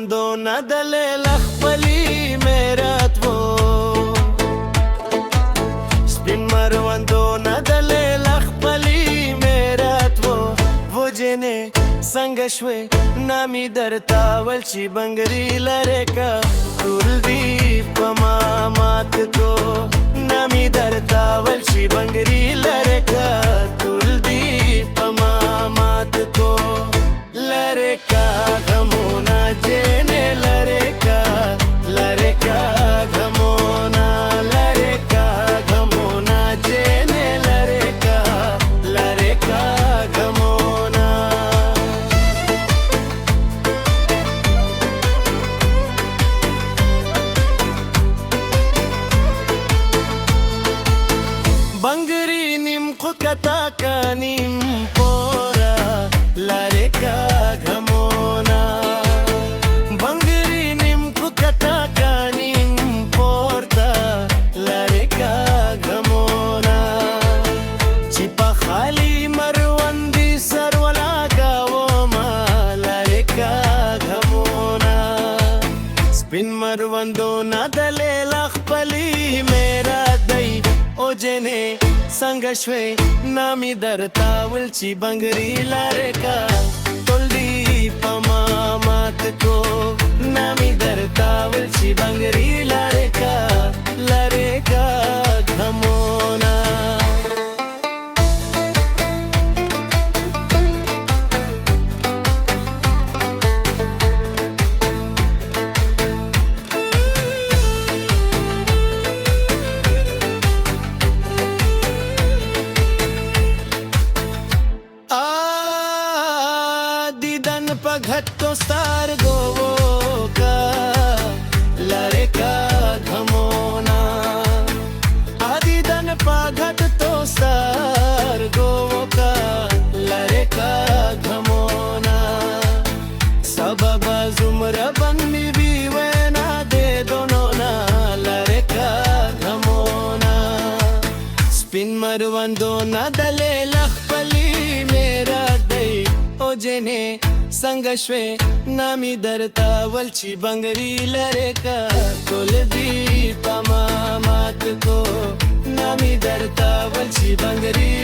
वंदो नदले लखपली मेरत्वो spin मरवंदो नदले लखपली मेरत्वो वो जेने संगश्वे नामी दरता वल्ची बंगरी लरेका कुलदीप मामात को नामी दरता वल्ची बंगरी लरेका कुलदीप मामात को लरेका घमोना जेने लरेका लरेका घमोना लरेका घमोना जेने लरेका लरेका घमोना बंगरी निम खुकता का निम पोरा लरेका घमोना बंगरी निम खुकता का निम पोरता लरेका घमोना चिपा खाली मरवंदी सरवला गावो मा लरेका घमोना स्पिन मरवंदो नदले लखपली मेरा दई ओ जेने संगश्वे नामी दरता वल्ची बंगरी लरेका कुलदीप मामात को नामी दरता वल्ची बंगरी लरेका लरेका घमोना पघत्तो स्तार गोवो का लरेका घमोना आदिदन पघत तो स्तार गोवो का लरेका घमोना सबब जुमर बन्नी भी वेना दे दोनों ना लरेका घमोना स्पिन मरवंदो नदले लखपली मेरा दई ओ जेने संगश्वे नामी दरता वल्ची बंगरी लरेका कुलदीप मामात को नामी दरता वल्ची बंगरी